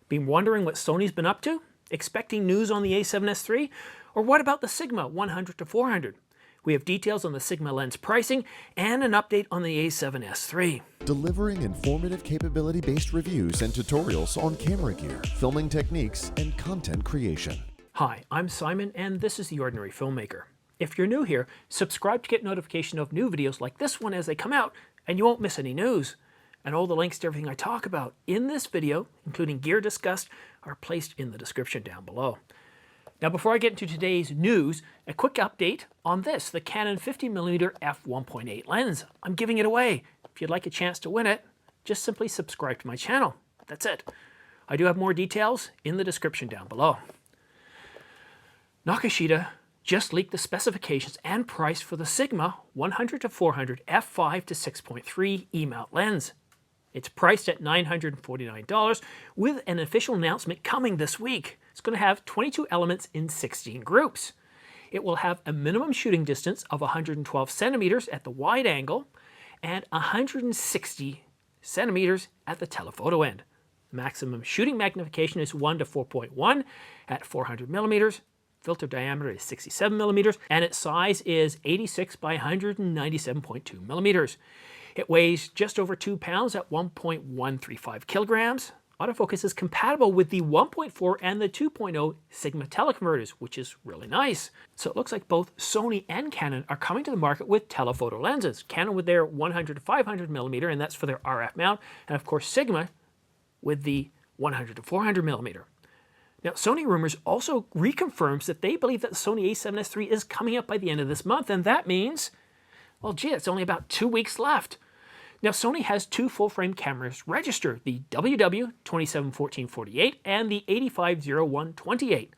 Been wondering what Sony's been up to? Expecting news on the a7S III? Or what about the Sigma 100-400? We have details on the Sigma lens pricing and an update on the a7S III. Delivering informative capability-based reviews and tutorials on camera gear, filming techniques, and content creation. Hi, I'm Simon and this is The Ordinary Filmmaker. If you're new here, subscribe to get notification of new videos like this one as they come out, and you won't miss any news. And all the links to everything I talk about in this video, including gear discussed, are placed in the description down below. Now before I get into today's news, a quick update on this, the Canon 50mm f1.8 lens. I'm giving it away. If you'd like a chance to win it, just simply subscribe to my channel. That's it. I do have more details in the description down below. Nokishita just leaked the specifications and price for the Sigma 100-400 f5-6.3 E-mount lens. It's priced at $949 with an official announcement coming this week. It's going to have 22 elements in 16 groups. It will have a minimum shooting distance of 112 centimeters at the wide angle and 160 centimeters at the telephoto end. The maximum shooting magnification is 1:4.1 at 400 millimeters. Filter diameter is 67 millimeters, and its size is 86 by 197.2 millimeters. It weighs just over 2 pounds at 1.135 kilograms. Autofocus is compatible with the 1.4 and the 2.0 Sigma teleconverters, which is really nice. So it looks like both Sony and Canon are coming to the market with telephoto lenses. Canon with their 100-500 millimeter, and that's for their RF mount, and of course Sigma with the 100-400 millimeter. Now, Sony Rumors also reconfirms that they believe that the Sony a7S III is coming up by the end of this month, and that means, well, gee, it's only about 2 weeks left. Now, Sony has two full-frame cameras registered, the WW-2714-48 and the 85-01-28.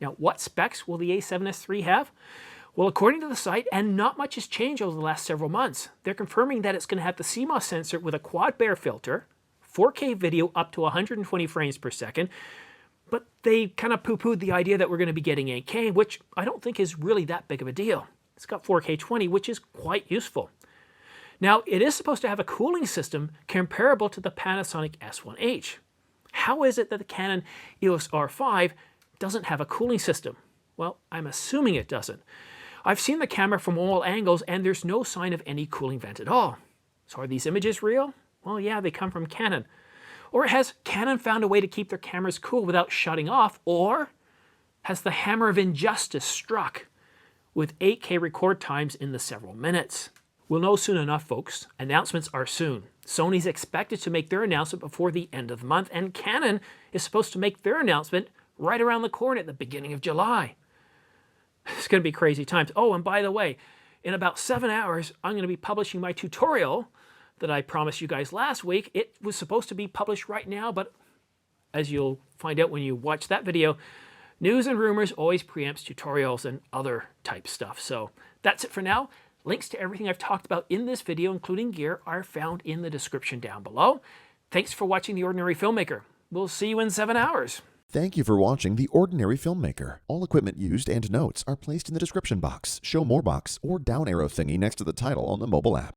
Now, what specs will the a7S III have? Well, according to the site, and not much has changed over the last several months, they're confirming that it's going to have the CMOS sensor with a quad Bayer filter, 4K video up to 120 frames per second, but they kind of poo-pooed the idea that we're going to be getting 8K, which I don't think is really that big of a deal. It's got 4K 20, which is quite useful. Now, it is supposed to have a cooling system comparable to the Panasonic S1H. How is it that the Canon EOS R5 doesn't have a cooling system? Well, I'm assuming it doesn't. I've seen the camera from all angles, and there's no sign of any cooling vent at all. So are these images real? Well, yeah, they come from Canon. Or has Canon found a way to keep their cameras cool without shutting off? Or has the hammer of injustice struck with 8K record times in the several minutes? We'll know soon enough, folks. Announcements are soon. Sony's expected to make their announcement before the end of the month, and Canon is supposed to make their announcement right around the corner at the beginning of July. It's going to be crazy times. Oh, and by the way, in about 7 hours, I'm going to be publishing my tutorial that I promised you guys last week. It was supposed to be published right now, but as you'll find out when you watch that video, news and rumors always preempts tutorials and other type stuff. So that's it for now. Links to everything I've talked about in this video, including gear, are found in the description down below. Thanks for watching The Ordinary Filmmaker. We'll see you in 7 hours. Thank you for watching The Ordinary Filmmaker. All equipment used and notes are placed in the description box, show more box, or down arrow thingy next to the title on the mobile app.